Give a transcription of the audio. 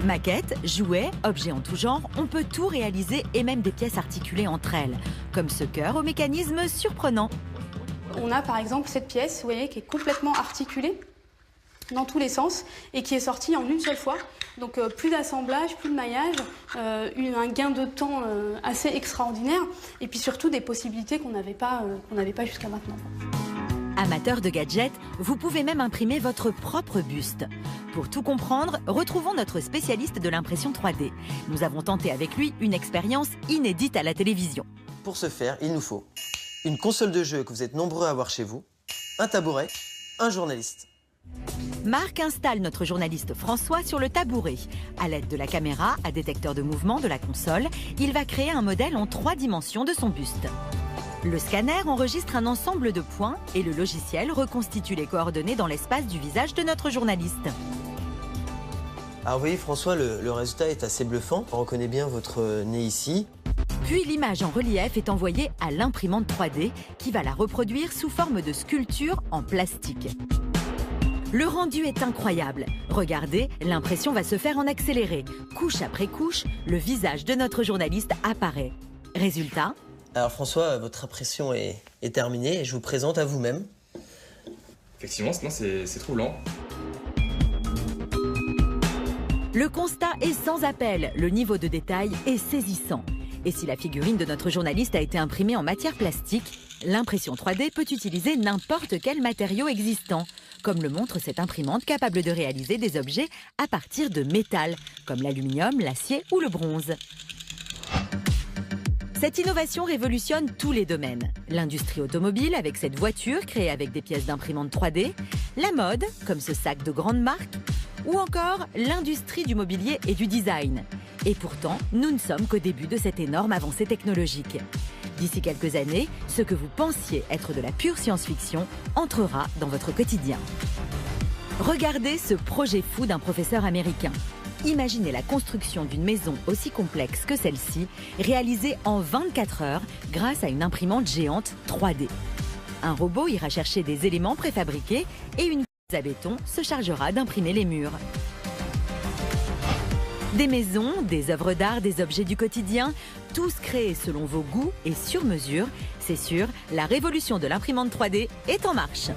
Maquettes, jouets, objets en tout genre, on peut tout réaliser et même des pièces articulées entre elles, comme ce cœur au mécanisme surprenant. On a par exemple cette pièce, vous voyez, qui est complètement articulée dans tous les sens et qui est sortie en une seule fois. Donc plus d'assemblage, plus de maillage, un gain de temps assez extraordinaire et puis surtout des possibilités qu'on n'avait pas jusqu'à maintenant. Amateur de gadgets, vous pouvez même imprimer votre propre buste. Pour tout comprendre, retrouvons notre spécialiste de l'impression 3D. Nous avons tenté avec lui une expérience inédite à la télévision. Pour ce faire, il nous faut une console de jeu que vous êtes nombreux à avoir chez vous, un tabouret, un journaliste. Marc installe notre journaliste François sur le tabouret. À l'aide de la caméra à détecteur de mouvement de la console, il va créer un modèle en 3 dimensions de son buste. Le scanner enregistre un ensemble de points et le logiciel reconstitue les coordonnées dans l'espace du visage de notre journaliste. Alors oui, François, le résultat est assez bluffant. On reconnaît bien votre nez ici. Puis l'image en relief est envoyée à l'imprimante 3D qui va la reproduire sous forme de sculpture en plastique. Le rendu est incroyable. Regardez, l'impression va se faire en accéléré. Couche après couche, le visage de notre journaliste apparaît. Résultat ? Alors François, votre impression est terminée et je vous présente à vous-même. Effectivement, c'est troublant. Le constat est sans appel, le niveau de détail est saisissant. Et si la figurine de notre journaliste a été imprimée en matière plastique, l'impression 3D peut utiliser n'importe quel matériau existant, comme le montre cette imprimante capable de réaliser des objets à partir de métal, comme l'aluminium, l'acier ou le bronze. Cette innovation révolutionne tous les domaines. L'industrie automobile avec cette voiture créée avec des pièces d'imprimante 3D, la mode, comme ce sac de grande marque, ou encore l'industrie du mobilier et du design. Et pourtant, nous ne sommes qu'au début de cette énorme avancée technologique. D'ici quelques années, ce que vous pensiez être de la pure science-fiction entrera dans votre quotidien. Regardez ce projet fou d'un professeur américain. Imaginez la construction d'une maison aussi complexe que celle-ci, réalisée en 24 heures grâce à une imprimante géante 3D. Un robot ira chercher des éléments préfabriqués et une à béton se chargera d'imprimer les murs. Des maisons, des œuvres d'art, des objets du quotidien, tous créés selon vos goûts et sur mesure. C'est sûr, la révolution de l'imprimante 3D est en marche.